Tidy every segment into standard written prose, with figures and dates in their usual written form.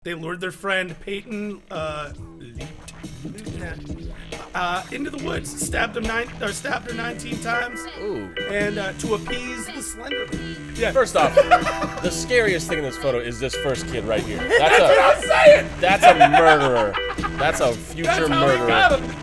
They lured their friend Peyton into the woods, stabbed her 19 times, and to appease the Slenderman. Yeah. First off, the scariest thing in this photo is this first kid right here. That's what I'm saying. That's a murderer. That's a future murderer. Got him.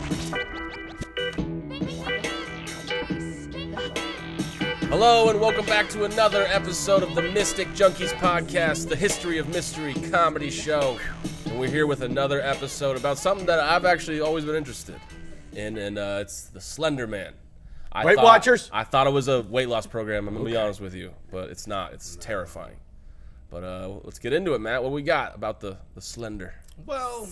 Hello and welcome back to another episode of the Mystic Junkies podcast, the history of mystery comedy show. And we're here with another episode about something that I've actually always been interested in, and it's the Slenderman. Weight Watchers? I thought it was a weight loss program, I'm going to be honest with you, but it's not. It's terrifying. But let's get into it, Matt. What we got about the Slender? Well,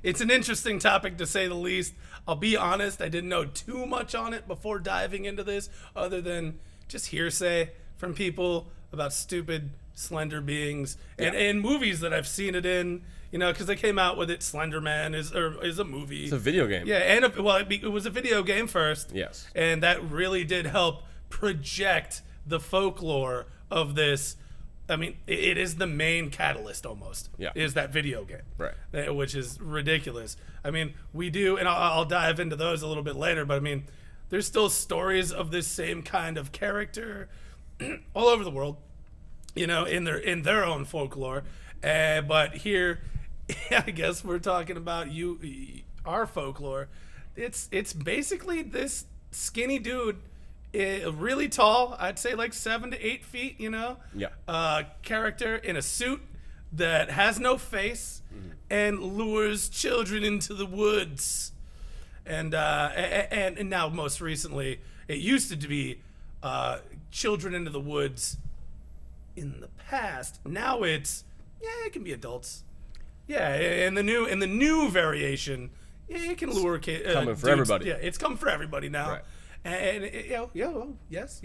it's an interesting topic to say the least. I'll be honest, I didn't know too much on it before diving into this, other than just hearsay from people about stupid slender beings and movies that I've seen it in. You know, because they came out with it. Slenderman is a movie. It's a video game. Yeah, and it was a video game first. Yes. And that really did help project the folklore of this. I mean, it is the main catalyst almost. Yeah. Is that video game. Right. Which is ridiculous. I mean, we do, and I'll dive into those a little bit later, but I mean, there's still stories of this same kind of character all over the world, you know, in their own folklore. But here, I guess we're talking about our folklore. It's basically this skinny dude, really tall, I'd say like 7 to 8 feet, you know? Yeah. Character in a suit that has no face and lures children into the woods. And now most recently, it used to be children into the woods in the past. Now it can be adults. Yeah, in the new variation, it can lure kids. Coming for everybody. Yeah, it's come for everybody now. Right. And yes.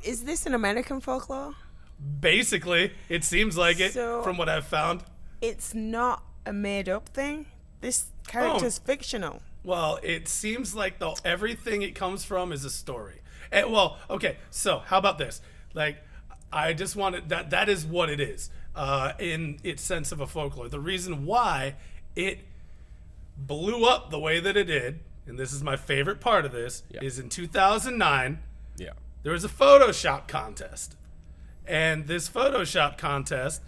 Is this an American folklore? Basically, it seems like it from what I've found. It's not a made-up thing. This character's fictional. Well, it seems like everything it comes from is a story. Okay. So how about this? Like, I just wanted that is what it is in its sense of a folklore. The reason why it blew up the way that it did, and this is my favorite part of this, is in 2009. Yeah. There was a Photoshop contest. And this Photoshop contest,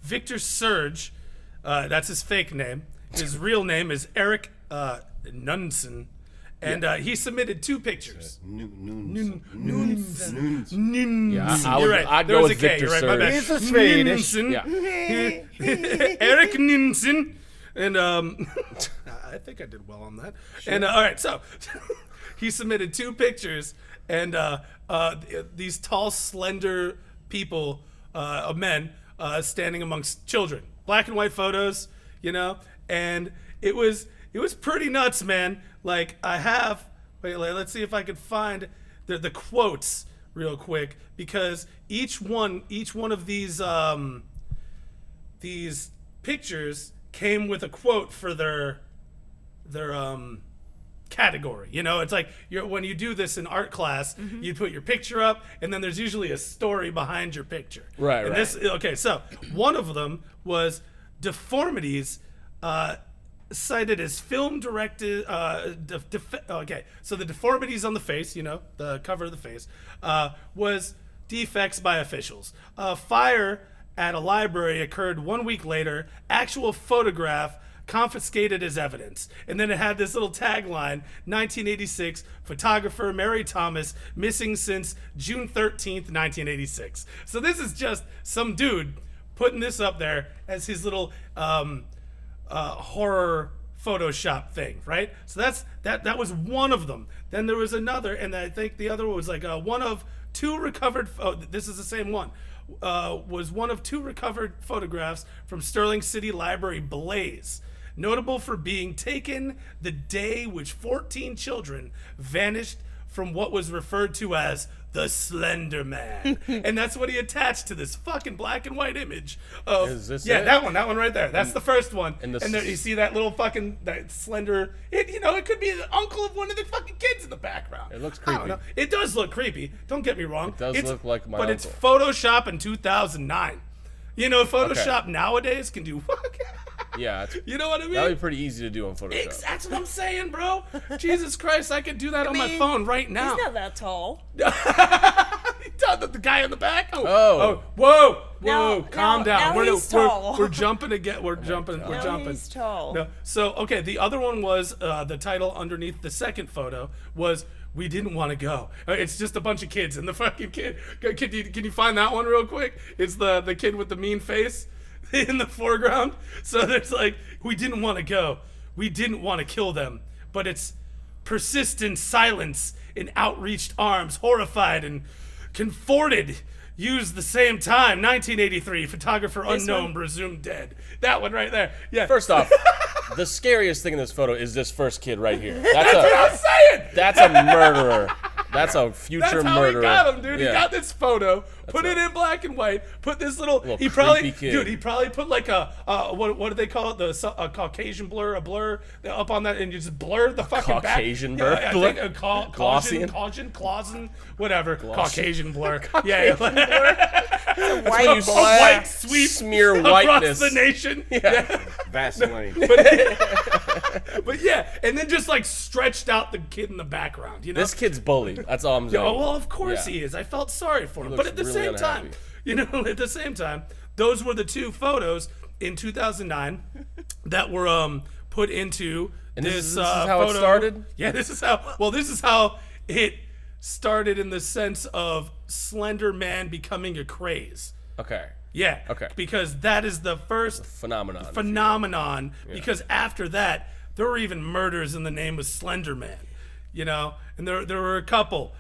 Victor Surge, that's his fake name. His real name is Eric Nunson. And he submitted 2 pictures. Yeah, You're right. I'd There go was with a K. Victor You're right. My bad. He's a Swedish. Nunson. Yeah. Eric Nunson. And I think I did well on that. Sure. And all right, so he submitted 2 pictures, and these tall, slender people, men, standing amongst children, black and white photos, you know, and it was pretty nuts, man. Like let's see if I can find the quotes real quick, because each one of these pictures came with a quote for their category. You know, it's like when you do this in art class, you put your picture up, and then there's usually a story behind your picture. Right. Okay, so one of them was deformities cited as film directed. Okay, so the deformities on the face, you know, the cover of the face, was defects by officials. Fire at a library occurred 1 week later. Actual photograph confiscated as evidence. And then it had this little tagline, 1986, photographer Mary Thomas missing since June 13th, 1986. So this is just some dude putting this up there as his little horror Photoshop thing, right? So that was one of them. Then there was another, and I think the other one was like one of 2 recovered, this is the same one, was one of 2 recovered photographs from Sterling City Library blaze, notable for being taken the day which 14 children vanished from what was referred to as the Slenderman. And that's what he attached to this fucking black and white image of. Is this yeah, it? that one right there. That's the first one. And there, you see that little fucking that slender. It could be the uncle of one of the fucking kids in the background. It looks I creepy. don't know. It does look creepy. Don't get me wrong. It does look like my But uncle. it's Photoshop in 2009. You know, Photoshop nowadays can do Yeah. You know what I mean? That would be pretty easy to do on Photoshop. That's what I'm saying, bro. Jesus Christ, I could do that on my phone right now. He's not that tall. The guy in the back. Oh. Calm down. Now he's tall. We're jumping again. We're jumping. We're jumping. He's tall. No. So okay, the other one was the title underneath the second photo was "We Didn't Want to Go." It's just a bunch of kids and the fucking kid. Can you find that one real quick? It's the kid with the mean face in the foreground. So there's like, "We didn't want to go. We didn't want to kill them, but it's persistent silence in outreached arms, horrified and comforted." Used the same time, 1983, photographer unknown, presumed dead. That one right there. Yeah. First off, the scariest thing in this photo is this first kid right here. That's what I'm saying. That's a murderer. That's a future That's how murderer. he got him, dude. Yeah. He got this photo, put it in black and white, put this little he creepy kid. Dude, he probably put like a what do they call it? A Caucasian blur, a blur up on that, and you just blur the fucking Caucasian back. blur? Yeah, I think Clausen, whatever. Caucasian blur. Yeah. A white A white sweep smear across whiteness. the nation. Yeah. Vaseline. But yeah, and then just like stretched out the kid in the background, you know? This kid's bullied. That's all I'm saying. Oh, well, of course Yeah. he is. I felt sorry for him. He But looks at the really same time, unhappy. you know, at the same time, those were the two photos in 2009 that were put into And this, this is how photo. it started? Yeah, this is how it started in the sense of Slenderman becoming a craze. Okay. Yeah. Okay. Because that is the first Phenomenon. because after that there were even murders in the name of Slenderman, you know, and there were a couple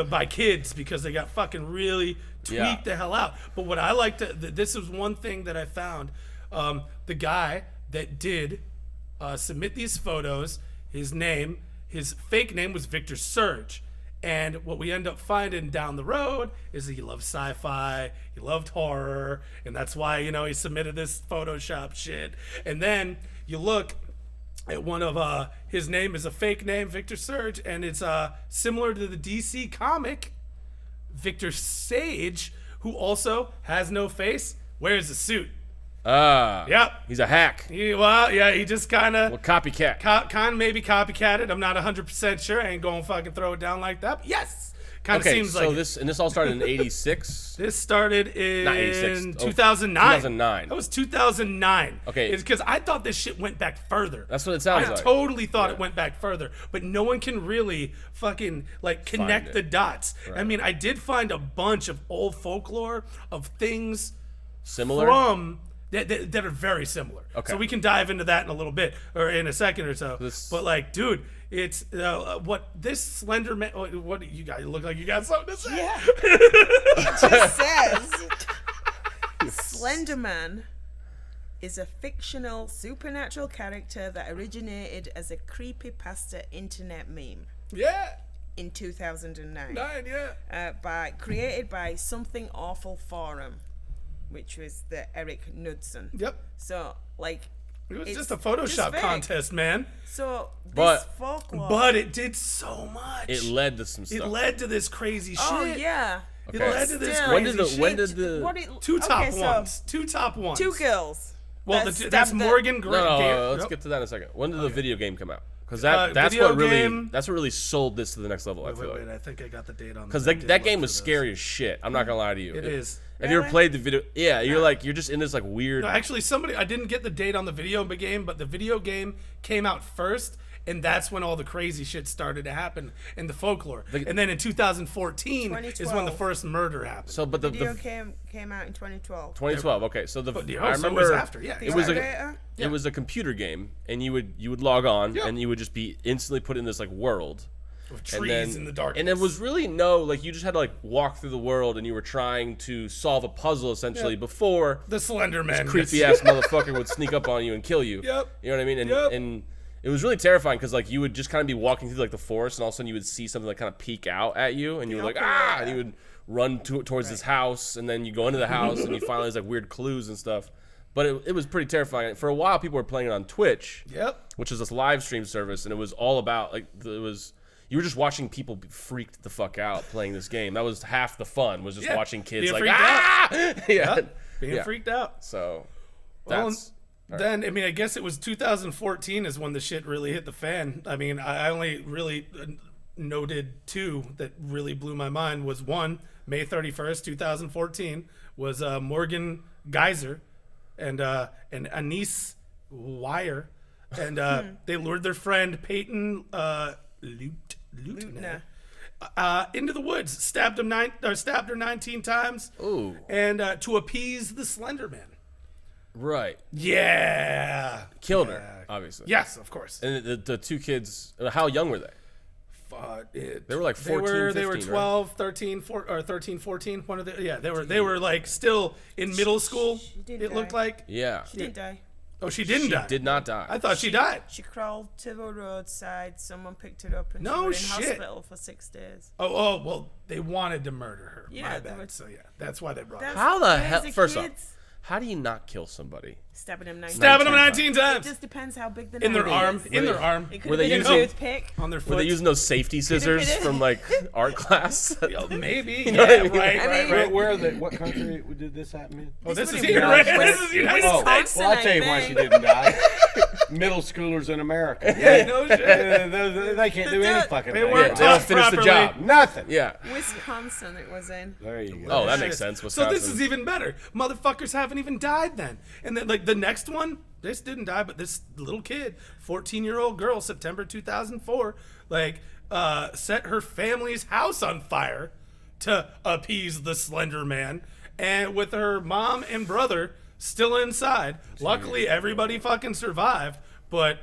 by kids because they got fucking really tweaked the hell out. But what I liked, this was one thing that I found, the guy that did submit these photos, his fake name was Victor Surge. And what we end up finding down the road is that he loved sci-fi, he loved horror, and that's why, you know, he submitted this Photoshop shit. And then you look at one of his name is a fake name, Victor Surge, and it's similar to the DC comic Victor Sage, who also has no face, wears a suit. Yep. He's a hack. He just kind of Copycat. kind of maybe copycatted. I'm not 100% sure. I ain't going to fucking throw it down like that. But yes. Kind of seems like this all started in 86? This started in Not 86. 2009. 2009. That was 2009. Okay. It's because I thought this shit went back further. That's what it sounds I like. totally thought it went back further, but no one can really fucking like connect the dots. Right. I mean, I did find a bunch of old folklore of things Similar? from that are very similar. Okay. So we can dive into that in a little bit or in a second or so. But like, dude, it's what this Slenderman. What you got? You look like you got something to say. Yeah. It just says Slenderman is a fictional supernatural character that originated as a creepypasta internet meme Yeah. in 2009. Created by Something Awful Forum, which was the Eric Knudsen. Yep. So like It was it's just a Photoshop fake. contest, man. So this But- folklore. But it did so much. It led to some It stuff. led to this crazy shit. oh yeah. It Okay. led to this Still. crazy When shit. did the What it, Two top okay, so ones. Two top ones. Two girls. Well, that that's stabbed the- Morgan Gray. No, let's get to that in a second. When did the video game come out? Because that's video what game- really sold this to the next level. I feel Wait, like I think I got the date on because that. that game was scary as shit. I'm not gonna lie to you. It is. Have you ever Really? played the video? Yeah, you're just in this like weird. No, actually, I didn't get the date on the video game, but the video game came out first, and that's when all the crazy shit started to happen in the folklore. And then in 2014 is when the 2012. first murder happened. So, but the Video came out in 2012. 2012. Okay, so so I it remember was after, yeah. it was Later. it was a computer game, and you would log on, Yeah. and you would just be instantly put in this like world. With And trees then- in the darkness. And it was really you just had to like walk through the world, and you were trying to solve a puzzle essentially before the Slenderman. creepy ass motherfucker would sneak up on you and kill you. Yep. You know what I mean? And Yep. and it was really terrifying because like you would just kind of be walking through like the forest, and all of a sudden you would see something like kind of peek out at you, and you were like and you would run towards this house, and then you go into the house, and you find all these like weird clues and stuff. But it was pretty terrifying. For a while, people were playing it on Twitch. Yep. Which is this live stream service, and it was all about you were just watching people be freaked the fuck out playing this game. That was half the fun, was just watching kids Being like freaked yeah. being freaked out. So Well, that's then, I mean, I guess it was 2014 is when the shit really hit the fan. I mean, I only really noted two that really blew my mind. Was one, May 31st, 2014, was Morgan Geyser and Anise Wire. And they lured their friend Peyton Lutner into the woods, stabbed her 19 times. Ooh. And to appease the Slenderman. Right. Yeah. Killed her, obviously. Yes, of course. And the two kids, how young were they? They were like 14, They were 15, 12, 13, 14. One of the they were like still in middle school. It looked like. Yeah. She didn't die. Oh, she didn't die. She did not die. I thought she died. She crawled to the roadside. Someone picked her up and No she was in shit. hospital for 6 days. Oh, well, they wanted to murder her. Yeah, My they bad. were- So yeah, that's why they brought her. How the hell? Crazy First off, kids. how do you not kill somebody? Stabbing them 19 Stabbing them 19 19 It times. just depends how big the In their knife arm. is. In their arm. It could Were have they been a using- toothpick. On their foot. Were they using those safety scissors been- from like art class? Oh, maybe. know what I mean? Right. Where are they? What country did this happen in? Oh, this is would here, have right? been This is United Oh, States. well, I'll tell you why she didn't die. Middle schoolers in America. Yeah, no shit. They can't do any fucking They thing. weren't They don't taught finish the properly. job. Nothing. Yeah. Wisconsin it was in. There you go. Oh, that Shit. makes sense. So Wisconsin. this is even better. Motherfuckers haven't even died then. And then like the next one, this didn't die, but this little kid, 14-year-old girl, September 2004, like set her family's house on fire to appease the Slender Man, and with her mom and brother still inside. Luckily, everybody fucking survived, but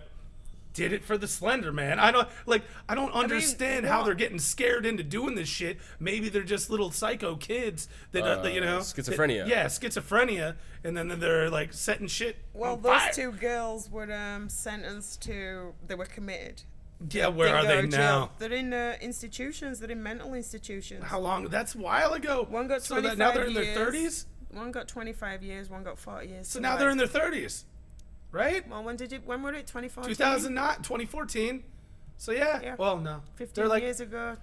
did it for the Slender Man. I don't understand how what? they're getting scared into doing this shit. Maybe they're just little psycho kids that you know, schizophrenia. Schizophrenia, and then they're like setting shit. Well, on those fire. two girls were sentenced to. They were committed. Yeah, where Didn't are go they to jail. now? They're in institutions. They're in mental institutions. How long? That's a while ago. One got so 25 that now they're in years. their 30s. One got 25 years. One got 40 years. So now they're in their 30s, right? Well, when were it? 2014. 2009, 2014. So yeah. Yeah. Well, no. 15 they're like years ago.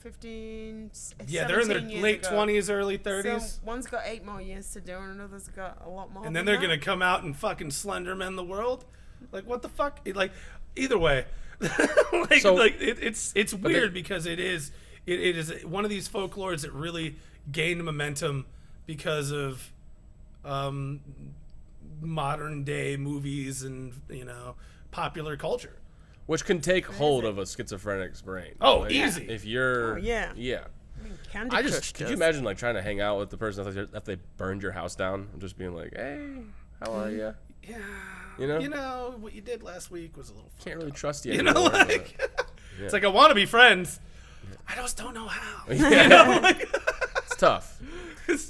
15. yeah, they're in their 17 years late ago. 20s, early 30s. So one's got 8 more years to do, and another's got a lot more. And then than they're gonna that. come out and fucking Slenderman the world. Like what the fuck? Like either way, it's weird because it is one of these folklores that really gained momentum because of modern day movies and popular culture. Which can take hold of a schizophrenic's brain. Oh, easy. If you're, Oh, yeah. yeah. Candy I Crush just could you does. imagine like trying to hang out with the person after they burned your house down and just being like, hey, how are you? Yeah. You know? What you did last week was a little. Can't really trust you. You know, anymore, like it's like I want to be friends. I just don't know how. but- yeah. It's tough.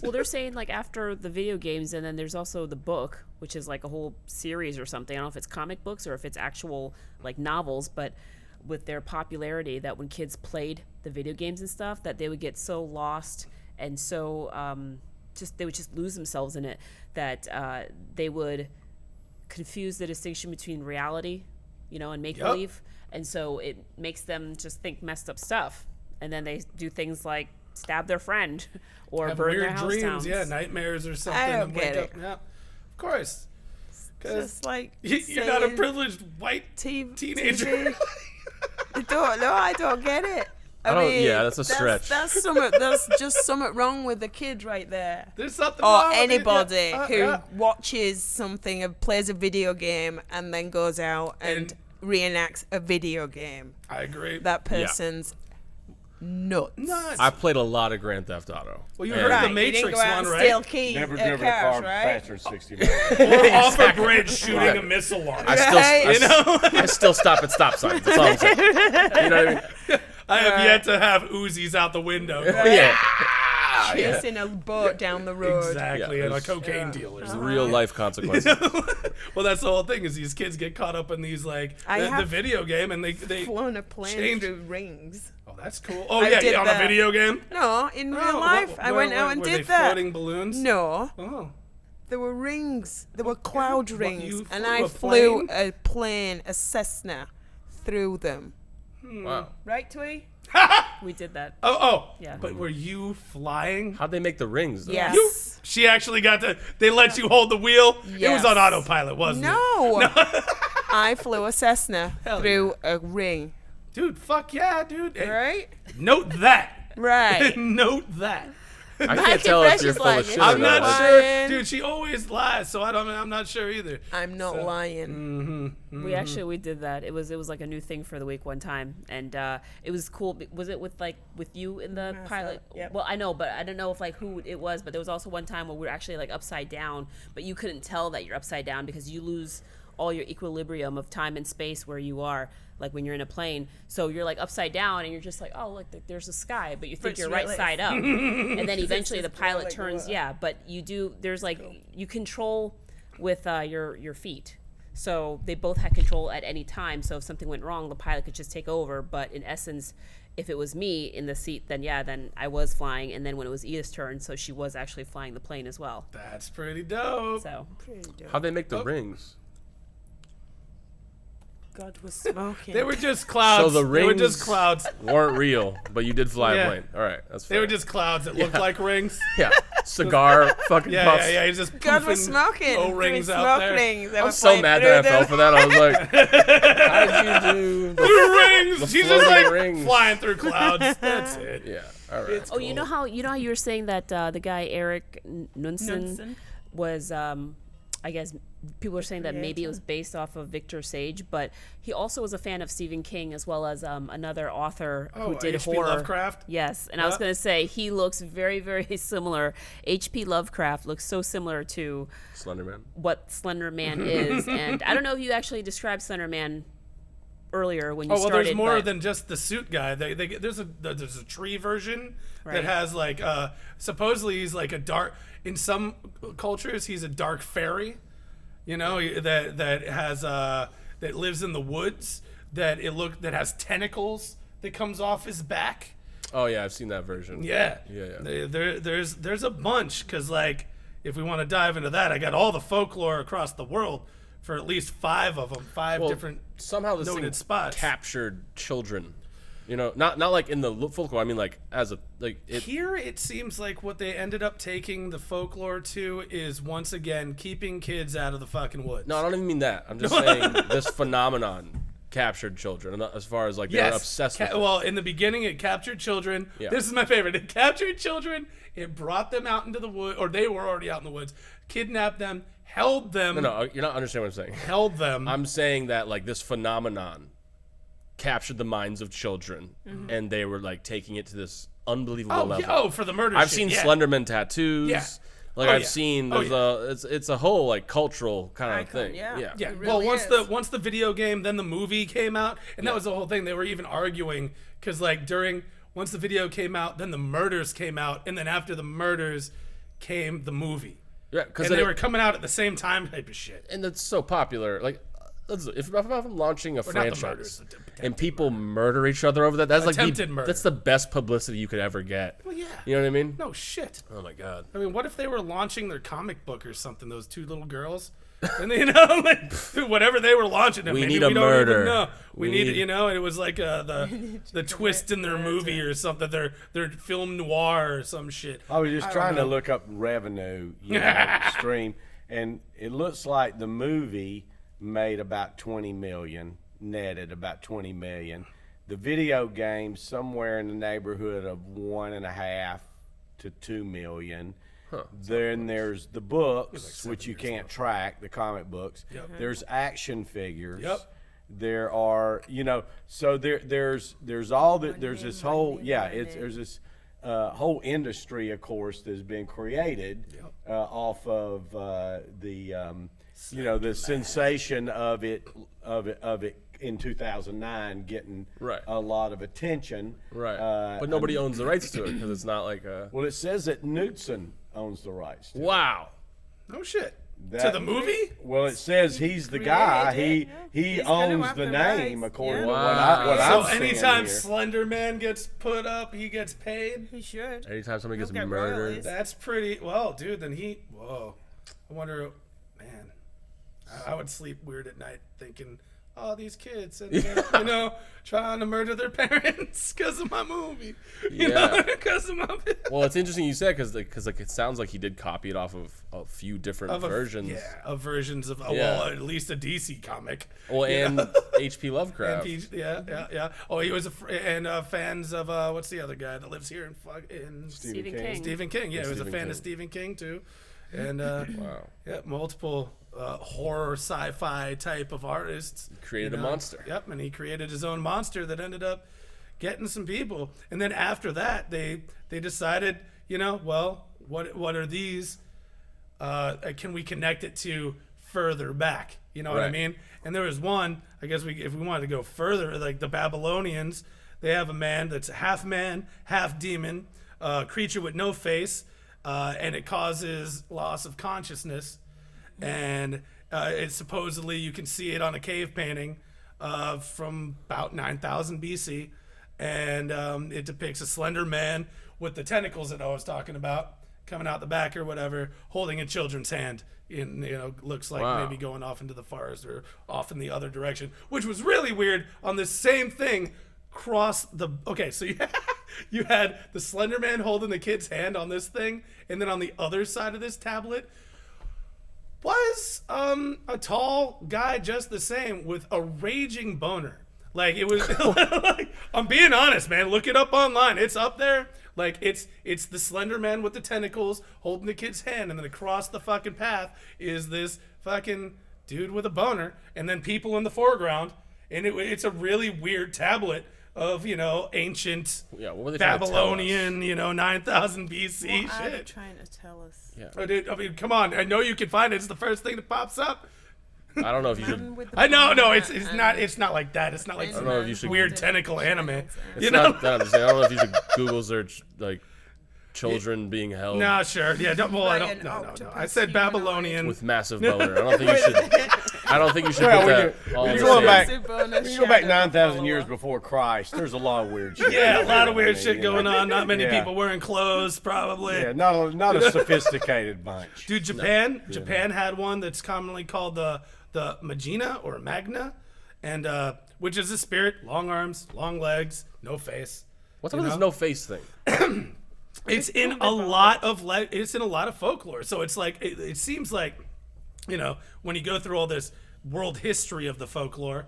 Well, they're saying like after the video games, and then there's also the book, which is like a whole series or something. I don't know if it's comic books or if it's actual like novels, but with their popularity, that when kids played the video games and stuff, that they would get so lost and so they would just lose themselves in it, that they would confuse the distinction between reality, and make believe, and so it makes them just think messed up stuff, and then they do things like stab their friend or Have burn their weird house dreams, down. nightmares or something. don't and wake get up. Yeah, of course. Because Just like you're not a saying privileged white teenager. TV. I don't get it. I don't- yeah, that's a stretch. That's just something wrong with the kid right there. There's something Or wrong with it. anybody Yeah, who yeah. watches something and plays a video game and then goes out and reenacts a video game. I agree. That person's nuts. Nuts. I played a lot of Grand Theft Auto. Well, you And- heard of the Right, you didn't Matrix go out one, and right? steal keys Never at driven a cars, car right? faster than 60 miles. Or off a bridge shooting a missile on I it. still, I still stop at stop signs. That's all I'm saying. You know what I mean? I have yet to have Uzis out the window. Yeah. Chasing a boat down the road. Exactly, Yeah, and a there's- cocaine dealers. Real life consequences. Well, that's the whole thing is these kids get caught up in these the have video game and they Flown a plane change- through rings. Oh, that's cool. Oh I yeah, did on a that. video game. No, in real Oh, life, I went out and were did they that. Floating balloons. No, Oh. there were rings. There were cloud What, rings, you and flew I a flew plane? a plane, a Cessna, through them. Wow. Right, Twee? We did that. Oh. Yeah. But were you flying? How'd they make the rings, though? Yes. She actually got to. They let you hold the wheel. It was Yes. on autopilot, wasn't it? No. I flew a Cessna through a ring. Dude, fuck yeah, dude. Hey, Right? note that. Right. Note that. I can't tell if you're confession's full like, of shit or I'm not not. sure, lying. dude. She always lies, so I'm not sure either. I'm not lying. We did that. It was like a new thing for the week one time, and it was cool. Was it with you in the pilot? Yep. Well, I know, but I don't know if who it was. But there was also one time where we were actually upside down, but you couldn't tell that you're upside down because you lose all your equilibrium of time and space where you are, like when you're in a plane. So you're upside down and you're just like, oh, look, there's the sky, but you think it's you're right really- side up. And then eventually the just pilot like turns, what? but there's you control with your feet. So they both had control at any time. So if something went wrong, the pilot could just take over. But in essence, if it was me in the seat, then I was flying. And then when it was Ida's turn, so she was actually flying the plane as well. That's pretty dope. So How'd they make the rings? God was smoking. They were just clouds. So the They were rings just clouds. weren't real, but you did fly Yeah. a plane. All right, that's fair. They were just clouds that looked like rings. yeah, cigar fucking Yeah, puffs. yeah. He's just God was poofing smoking. O-rings Doing out smoke there. rings. They I'm were so flying mad through that I fell them. for that. I was like, how did you do? The rings. She's just floating like rings. flying through clouds. That's it. Yeah, all right. Oh, you know how you were saying that the guy Eric Knudsen Knudsen. was I guess people are saying that maybe it was based off of Victor Sage, but he also was a fan of Stephen King as well as another author who did H.P. horror. Lovecraft? Yes, and I was going to say he looks very, very similar. H.P. Lovecraft looks so similar to Slenderman. what Slender Man is, and I don't know if you actually described Slender Man earlier when you Oh well, started. there's more but- than just the suit guy. There's a tree version Right. that has supposedly he's like a dark. In some cultures, he's a dark fairy. You know that has that lives in the woods. That has tentacles that comes off his back. Oh yeah, I've seen that version. Yeah. Yeah. There's a bunch because if we want to dive into that, I got all the folklore across the world for at least 5 of them, five Well, different somehow this noted thing spots. captured children. You know, not like in the folklore. I mean, Here it seems like what they ended up taking the folklore to is once again keeping kids out of the fucking woods. No, I don't even mean that. I'm just saying this phenomenon captured children, as far as they were obsessed with it. Well, in the beginning, it captured children. Yeah. This is my favorite. It captured children. It brought them out into the wood, or they were already out in the woods. Kidnapped them, held them. No, you're not understanding what I'm saying. Held them. I'm saying that this phenomenon captured the minds of children, and they were taking it to this unbelievable level. For the murder. I've shit, seen yeah. Slenderman tattoos. Yeah. I've yeah. seen Oh, it's a whole cultural kind of Icon, thing. yeah. Yeah. It Well, really once the video game, then the movie came out, and that was the whole thing. They were even arguing because once the video came out, then the murders came out, and then after the murders came the movie. Yeah, because And they were coming out at the same time, type of shit. and it's so popular. If I'm launching a Or not the franchise murders, the and people murder each other over that's Attempted murder. that's the best publicity you could ever get. Well, yeah. You know what I mean? No shit. Oh my god. I mean, what if they were launching their comic book or something? Those 2 little girls, and whatever they were launching. We maybe need a we don't murder. Even know. We We need, need- it was like the twist in their movie or something. Their film noir or some shit. I was just don't trying to know. look up revenue stream, and it looks like the movie made about 20 million, netted about 20 million. The video game somewhere in the neighborhood of 1.5 to 2 million. Then there's the books, which you can't track, the comic books. Yep. There's action figures. Yep. There are, so there's all the, there's this whole, there's this whole industry, of course, that's been created off of the sensation of it in 2009 getting Right. a lot of attention. Right. But nobody owns the rights to it because it's not like a. Well, it says that Knudsen owns the rights. To it. Wow. No shit. To That- the movie? Well, it says he's the guy. Created He He's gonna owns have the the name rights. according Yeah. to Wow. what So I'm seeing anytime here. Slender Man gets put up, he gets paid. He should. Anytime somebody gets He'll get murdered. royalties. That's pretty well, dude. Then whoa. I wonder, man. I would sleep weird at night thinking, all these kids and they're, trying to murder their parents because of my movie. Because of my. Well, it's interesting you said because it sounds like he did copy it off of a few different versions. Of versions of well, at least a DC comic. Well, and H.P. Lovecraft. Yeah. Oh, he was fans of what's the other guy that lives here in Stephen King. Stephen King. Yeah, he was a fan of Stephen King too, and multiple horror sci-fi type of artists. He created a monster. Yep, and he created his own monster that ended up getting some people. And then after that, they decided, well, what are these? Can we connect it to further back? You know what I mean? And there was one, I guess if we wanted to go further, like the Babylonians, they have a man that's half man, half demon, creature with no face, and it causes loss of consciousness. And it's supposedly, you can see it on a cave painting from about 9000 BC. And it depicts a slender man with the tentacles that I was talking about coming out the back or whatever, holding a children's hand. Looks like maybe going off into the forest or off in the other direction, which was really weird. On this same thing, so you had the Slender Man holding the kid's hand on this thing, and then on the other side of this tablet was a tall guy just the same with a raging boner. Like, it was like, I'm being honest, man. Look it up online. It's up there. Like, it's the Slender Man with the tentacles holding the kid's hand, and then across the fucking path is this fucking dude with a boner, and then people in the foreground, and it's a really weird tablet of, ancient what were they Babylonian, 9000 BC what shit. are they trying to tell us? Yeah. Oh, dude, I mean, come on. I know you can find it. It's the first thing that pops up. I don't know if you should. I know, no, it's not like that. It's not like I don't know if you should. weird tentacle anime. It's not that I'm saying. I don't know if you should Google search like children being held. Nah, sure. Yeah, I don't. No. I said Babylonian with massive boner. I don't think you should. I don't think you should put that. You go back 9,000 years before Christ. There's a lot of weird shit. Yeah, a lot of weird shit going on. Not many people wearing clothes, probably. Yeah, not a sophisticated bunch. Dude, Japan had one that's commonly called the Magina or Magna, and which is a spirit, long arms, long legs, no face. What's up with this no face thing? It's in a lot of folklore. So it's like it seems like, when you go through all this world history of the folklore.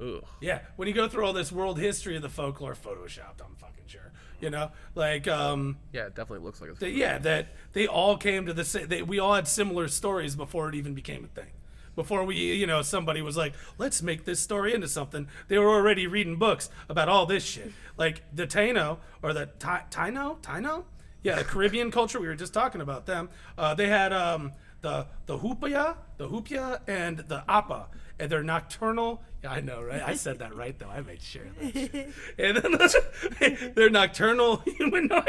Ugh. Yeah, when you go through all this world history of the folklore, photoshopped, I'm fucking sure. Yeah, it definitely looks like it's. That they all came to the same. We all had similar stories before it even became a thing. Before we, somebody was like, let's make this story into something. They were already reading books about all this shit. Like the Taino, or the Taino? Yeah, the Caribbean culture, we were just talking about them. They had the Hupia, and the Appa. And they're nocturnal. Yeah, I know, right? I said that right, though. I made sure of that shit. And then they're nocturnal humanoid.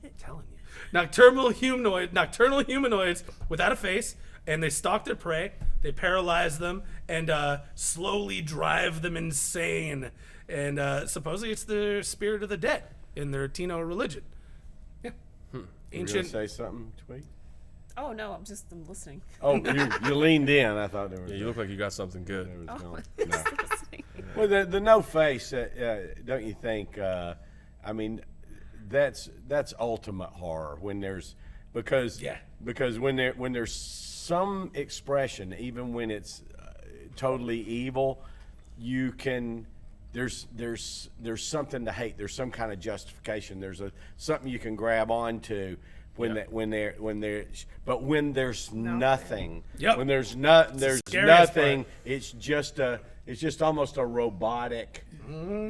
I'm telling you. Nocturnal humanoids without a face. And they stalk their prey, they paralyze them, and slowly drive them insane. And supposedly it's the spirit of the dead in their Taino religion. Yeah. Ancient. You say something, Tweet? Oh no, I'm listening. Oh, you leaned in. I thought there was. Yeah, you look like you got something good. Oh, No. Well, the no face, don't you think? I mean, that's ultimate horror when there's because when there's some expression, even when it's totally evil, you can. There's something to hate. There's some kind of justification. There's something you can grab onto when there's nothing. Yep. When there's nothing. Part. It's just almost a robotic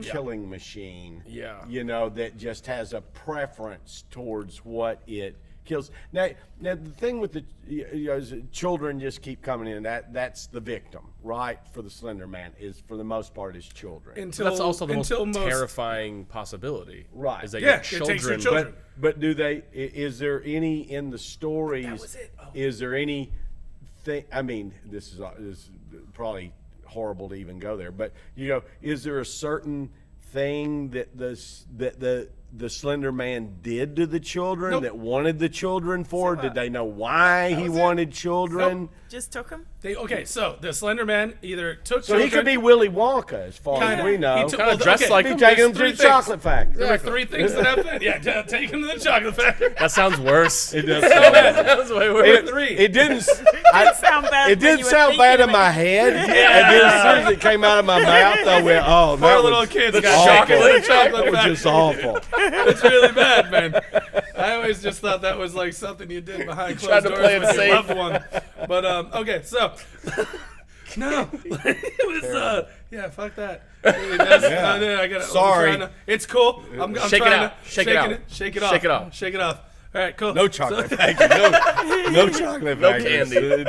killing machine. Yeah. That just has a preference towards what it kills. Now the thing with the children just keep coming in. That's the victim, right? For the Slender Man is for the most part is children. That's also the most terrifying possibility, right? Is they yeah, get children. But do they? Is there any in the stories? That was it. Oh. Is there any thing? I mean, this is probably horrible to even go there. But is there a certain thing that the Slender Man did to the children Nope. that wanted the children for? Did they know why he wanted children? Just took him. So the Slender Man either took So children. he could be Willy Wonka, as far as we know. Kind of dressed like Be him. taking him There's to the three chocolate factory. There were three things that happened. Yeah, take him to the chocolate factory. That sounds worse. It does sound bad. That was way worse. Three. It didn't. Sound bad. It did sound bad in my head, and then as soon as it came out of my mouth, I went, "Oh, Poor that little was kids awful. got chocolate That was factory. just awful." It's really bad, man. I always just thought that was like something you did behind tried closed to doors play it with your safe. loved one. But okay, so no, it was yeah, fuck that. It does, I gotta, Sorry. It's cool. I'm Shake it trying out. to Shake it out. Shake it off. Shake it off. Shake it off. All right, cool. No chocolate factory. No chocolate No factories. candy.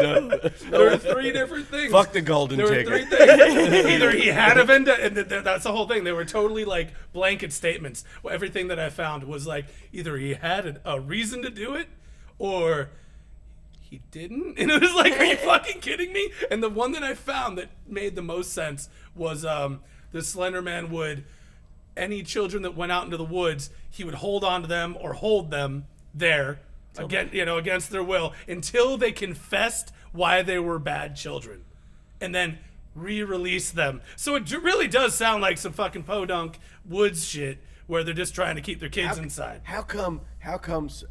There were three different things. Fuck the golden There were ticket. three things. Either he had a vendetta, and that's the whole thing. They were totally like blanket statements. Well, everything that I found was like either he had a reason to do it, or he didn't. And it was like, are you fucking kidding me? And the one that I found that made the most sense was the Slender Man would, any children that went out into the woods, he would hold on to them or hold them there against their will until they confessed why they were bad children, and then re-release them. So it really does sound like some fucking podunk woods shit where they're just trying to keep their kids inside. How come,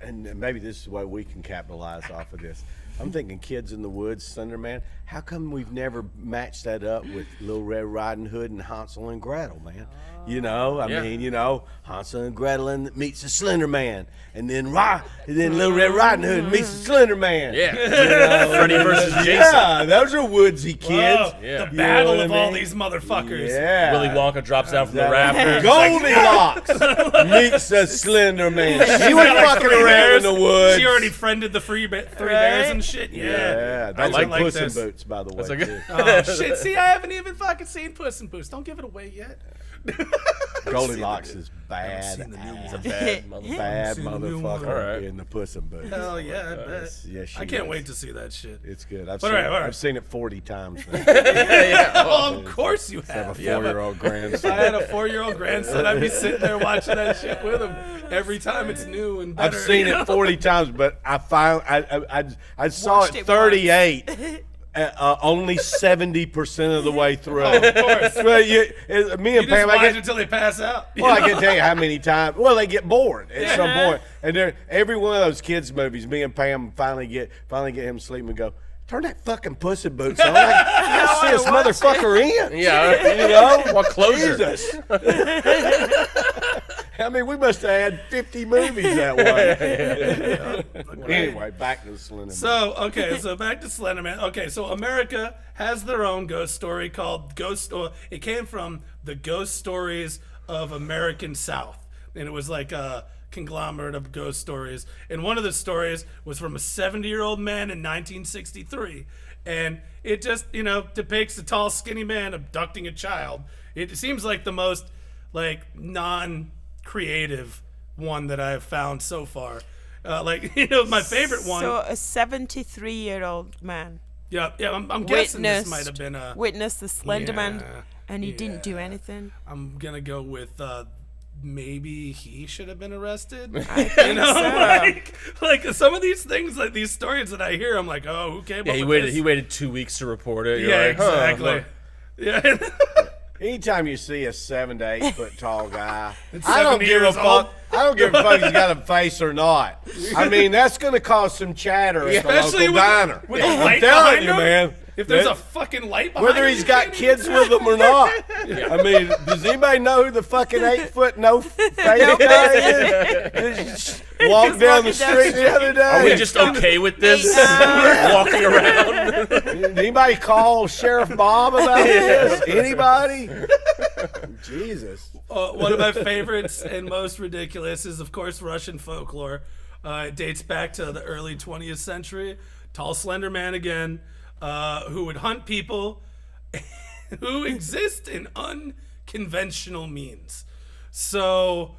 and maybe this is why we can capitalize off of this. I'm thinking Kids in the Woods, Slender Man. How come we've never matched that up with Little Red Riding Hood and Hansel and Gretel, man? You know, I mean, Hansel and Gretel meets the Slender Man, and then Little Red Riding Hood meets the Slender Man. Yeah. You know? Freddy versus Jason. Yeah, those are woodsy kids. Whoa, Yeah. the battle You know of what I all mean? these motherfuckers. Yeah. Willy Wonka drops down from the rafters. Goldilocks meets the Slender Man. She was fucking around in the woods. She already friended the three bears and shit. Yeah, I those are like Puss in this. Boots, by the way. a good- too. Oh shit! See, I haven't even fucking seen Puss in Boots. Don't give it away yet. Goldilocks is bad. seen the new It's one. a bad motherfucker. Bad seen the new one. motherfucker All right. in the Puss in Boots. Hell yeah, I bet. Yes, she I can't is. wait to see that shit. It's good. I've All seen, right, all right. I've seen it 40 times now. Oh, of course you I have a have. Yeah, but 4-year-old if I grandson. had a 4-year-old grandson, I'd be sitting there watching that shit with him every time it's new and better. I've seen you know? it 40 times, but I saw Watched it it 38. Only 70% of the way through. Of course. Well, me You and just Pam, watch until they pass out. you well, I know? can't tell you how many times. Well, they get bored at some point, and every one of those kids' movies, me and Pam finally get him to sleep and go, turn that fucking Puss in Boots on. I see this motherfucker in. Yeah. You know, What closure? Jesus. I mean, we must have had 50 movies that way. Anyway, back to the Slender Man. So back to Slenderman. Okay, so America has their own ghost story called it came from the Ghost Stories of American South, and it was like a conglomerate of ghost stories. And one of the stories was from a 70-year-old man in 1963, and it just depicts a tall, skinny man abducting a child. It seems like the most non-creative one that I've found so far. My favorite one. So a 73-year-old man Yeah, I'm guessing this might have been a. witnessed the Slender Man, Yeah, and he didn't do anything. I'm gonna go with maybe he should have been arrested. I think so. like some of these things, like these stories that I hear, I'm like, oh, who came Yeah, up he with waited. this? He waited 2 weeks to report it. You're Yeah, like, huh, exactly. look. Yeah. Anytime you see a 7 to 8 foot tall guy, It's I don't 70 give a years fuck. old. I don't give a fuck if he's got a face or not. I mean, that's going to cause some chatter at the Especially local with- diner. with the I'm light telling behind you, him. man. If there's That- a fucking light behind whether him, he's you got can't kids even- with him or not. I mean, does anybody know who the fucking 8 foot no face guy is? Just walked down the street the other day. Are we just okay with this? Walking around. Did anybody call Sheriff Bob about this? Anybody? Jesus. One of my favorites and most ridiculous is, of course, Russian folklore. It dates back to the early 20th century. Tall, slender man again, who would hunt people who exist in unconventional means. So,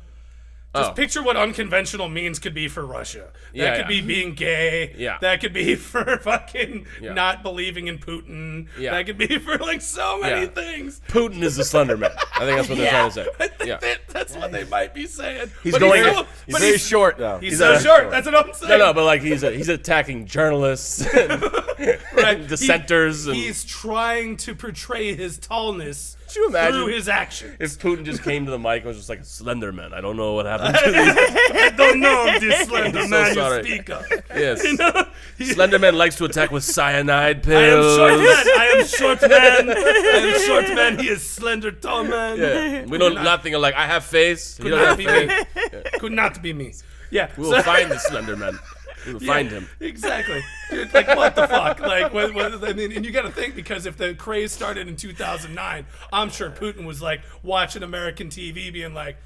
Just picture what unconventional means could be for Russia. That could be being gay. Yeah. That could be for fucking not believing in Putin. Yeah. That could be for like so many things. Putin is the Slenderman. I think that's what they're trying to say. I think that's what they might be saying. He's going. He's very short though. He's so short. That's what I'm saying. No, but like he's attacking journalists, and dissenters. He's trying to portray his tallness Could you imagine through his actions. if Putin just came to the mic and was just like, Slenderman, I don't know what happened to these. I don't know this slender so man sorry. you speak of. Yes. You know? Slenderman likes to attack with cyanide I am pills. short man. I am short man. I am short man. He is slender, tall man. Yeah. We know nothing alike. I have face. He Could doesn't not have be face. me. Could not be me. Yeah. We will find the Slenderman. We will find him. Exactly. Dude, like, what the fuck? Like, I mean, and you got to think, because if the craze started in 2009, I'm sure Putin was like watching American TV, being like,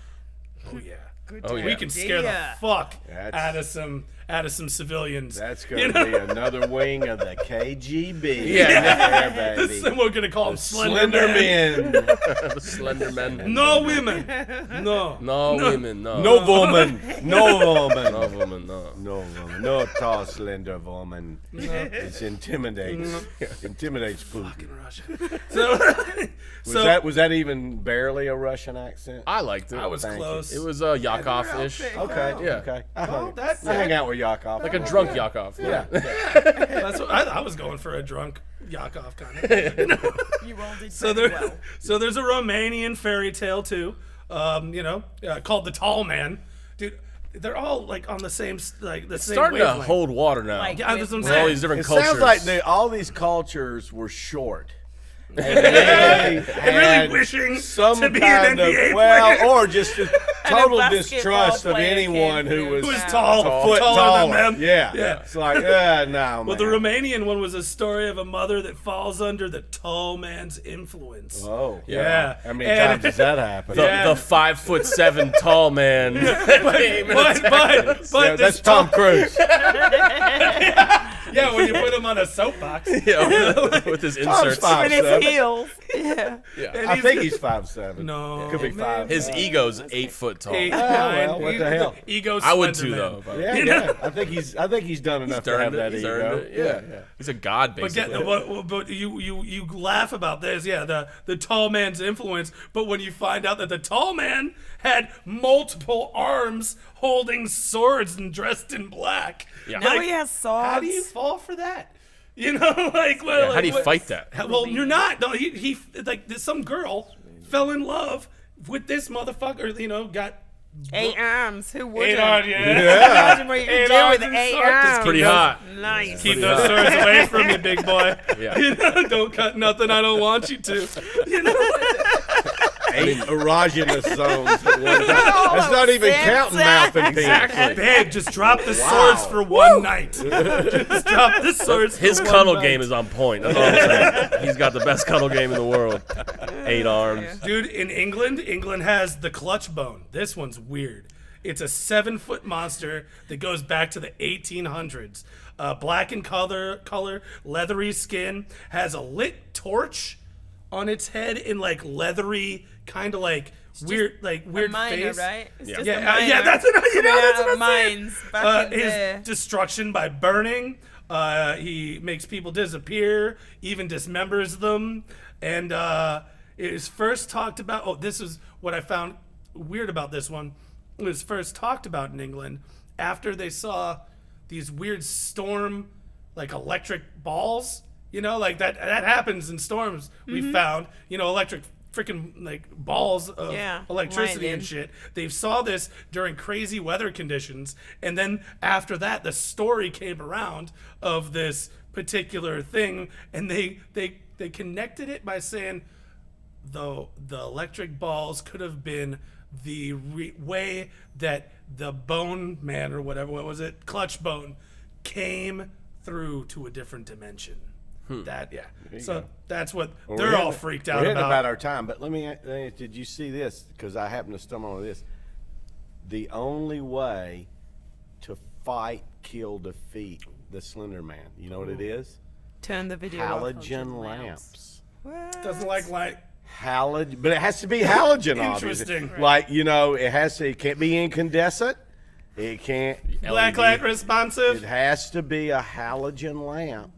"Oh yeah, we can scare the fuck out of some civilians." That's going to be another wing of the KGB. Yeah. There, baby. And we're gonna call him Slenderman. Slenderman. The Slenderman. No women. No. No women. No. No woman. No woman. No woman. No. No woman. No tall, slender woman. It intimidates. Intimidates Putin. Was that even barely a Russian accent? I liked it. I was Thank you. close. It was Yakov-ish. Okay. Yeah. Okay. I that's hang out with Yakov. Like a drunk Yakov. Yeah. That's what I was going for, a drunk Yakov kind of. You all did So very there, well. so there's a Romanian fairy tale too, called The Tall Man. Dude, they're all like on the same same Starting to wavelength. hold water now. Like, Yeah, that's what I'm with all saying. these different It cultures. sounds like all these cultures were short. And really wishing some to be kind an of NBA player. or just a total basketball distrust of player anyone came who through. was Who was Yeah. tall, a foot taller taller. than them. Yeah. Yeah. It's like, no, man. Well, the Romanian one was a story of a mother that falls under the tall man's influence. Oh, Yeah. How many And- times does that happen? the, Yeah. the 5'7" tall man. But Yeah, this that's Tom Cruise. Yeah, when you put him on a soapbox. Yeah, with his Tom's inserts. 5'7". Heels. Yeah. And I think he's 5'7". No. Could be 5. His ego's 8 foot tall. 8, well, what the hell? Ego I would Slenderman. too, though. If I- Yeah, yeah. I think he's done enough to have that He's ego. earned it. Yeah. He's a god, But, basically. but you laugh about this, the tall man's influence. But when you find out that the tall man had multiple arms holding swords and dressed in black, Yeah. Now he has swords. how do you fall for that? You know, like, well, Yeah, how do you fight that? Well, you're not. No, he like some girl fell in love with this motherfucker. You know, got 8 arms. Who wouldn't? 8 arms. Yeah. Imagine what you can 8 do arms with and 8 swords. arms. It's Pretty hot. Nice. Keep those swords away from me, big boy. Yeah. You know, don't cut nothing I don't want you to. You know. 8 erogenous zones at one time. That's not even counting mouth and penis. Exactly. Babe, just drop the swords for one night. Just drop the swords for His one cuddle night. game is on point. That's all I'm saying. He's got the best cuddle game in the world. 8 arms. Dude, in England has the clutch bone. This one's weird. It's a 7-foot monster that goes back to the 1800s. Black in color, leathery skin, has a lit torch on its head in like leathery, kind of like weird Miner, face. right? It's just a Yeah, miner yeah, that's what coming out of I'm saying. mines back in His there. destruction by burning. He makes people disappear, even dismembers them. And it was first talked about. Oh, this is what I found weird about this one. It was first talked about in England after they saw these weird storm, like electric balls. You know, like that happens in storms. We found, electric freaking like balls of electricity and lightning. shit. They saw this during crazy weather conditions, and then after that, the story came around of this particular thing, and they connected it by saying the electric balls could have been the way that the bone man or whatever, what was it, clutch bone, came through to a different dimension. So that's what they're all freaked out We're hitting about. about our time, but let me did you see this? Because I happened to stumble on this. The only way to fight, kill, defeat the Slender Man, you know what it is? Turn the video off. Halogen lamps. What? Doesn't like light. halogen, but it has to be halogen. Interesting. Obviously. Like it can't be incandescent. It can't blacklight responsive. It has to be a halogen lamp.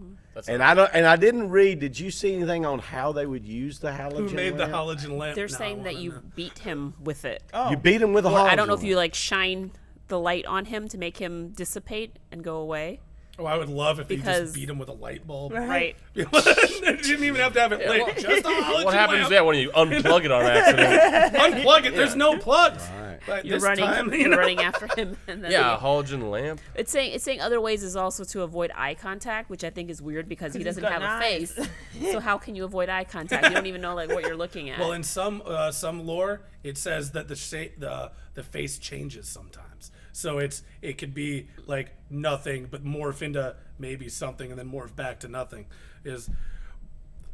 And I didn't read. Did you see anything on how they would use the halogen? Who made lamp? the halogen lamp? They're saying that you beat him with it. You beat him with a halogen. I don't know if you lamp. like shine the light on him to make him dissipate and go away. Oh, I would love if you Because- just beat him with a light bulb. Right. You didn't even have to have it lit. Just a halogen What happens lamp. when you unplug it on accident? Unplug it. There's no plugs. But You're this running. time, You're running after him. And then Yeah, a halogen lamp. It's saying other ways is also to avoid eye contact, which I think is weird because he doesn't got have a knives. face. So how can you avoid eye contact? You don't even know like what you're looking at. Well, in some lore, it says that the face changes sometimes. So it could be like nothing, but morph into maybe something, and then morph back to nothing. Is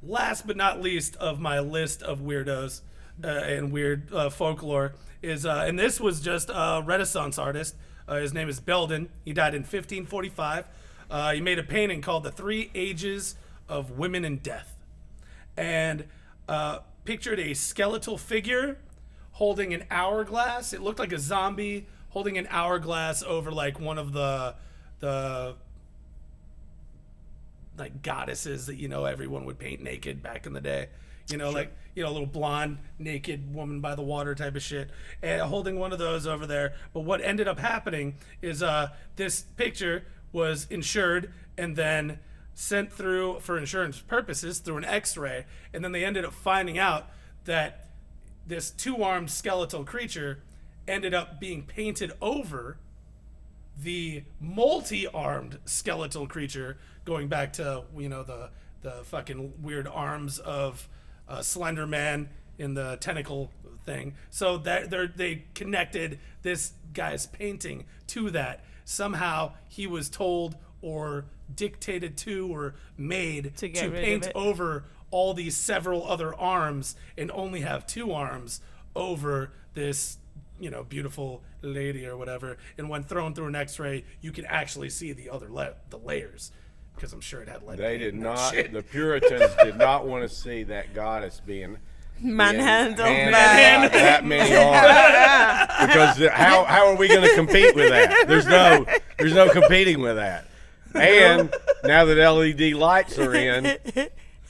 last but not least of my list of weirdos and weird folklore is, and this was just a Renaissance artist. His name is Belden. He died in 1545. He made a painting called "The Three Ages of Women in Death," and pictured a skeletal figure holding an hourglass. It looked like a zombie holding an hourglass over like one of the like goddesses that everyone would paint naked back in the day. Like a little blonde naked woman by the water type of shit, and holding one of those over there. But what ended up happening is this picture was insured and then sent through for insurance purposes through an X-ray, and then they ended up finding out that this two-armed skeletal creature ended up being painted over the multi-armed skeletal creature, going back to the fucking weird arms of Slenderman in the tentacle thing. So that they connected this guy's painting to that. Somehow he was told or dictated to or made To get to rid of paint it. over all these several other arms and only have two arms over this beautiful lady or whatever. And when thrown through an X-ray, you can actually see the other the layers, because I'm sure it had lead. They paint did and that not. shit. The Puritans did not want to see that goddess being Manhandled handled by- by that many arms. Because how are we going to compete with that? There's no competing with that. And now that LED lights are in,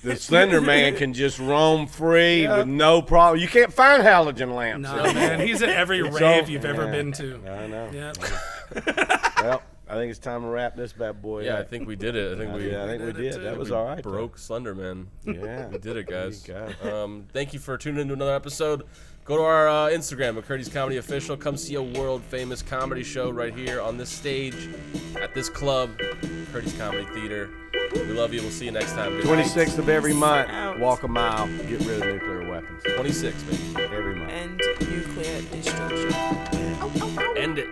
the Slender Man can just roam free with no problem. You can't find halogen lamps. No, man, he's at every It's rave over. you've ever Yeah. been to. I know. Yeah. Well, I think it's time to wrap this bad boy Yeah, I up. think we did it. I think we did it too. That was we all right. broke Slenderman. Yeah. We did it, guys. There you Thank you for tuning into another episode. Go to our Instagram, McCurdy's Comedy Official. Come see a world-famous comedy show right here on this stage at this club, McCurdy's Comedy Theater. We love you. We'll see you next time. 26th of every month, Out. walk a mile, get rid of nuclear weapons. 26, baby. Every month. And nuclear destruction. End it.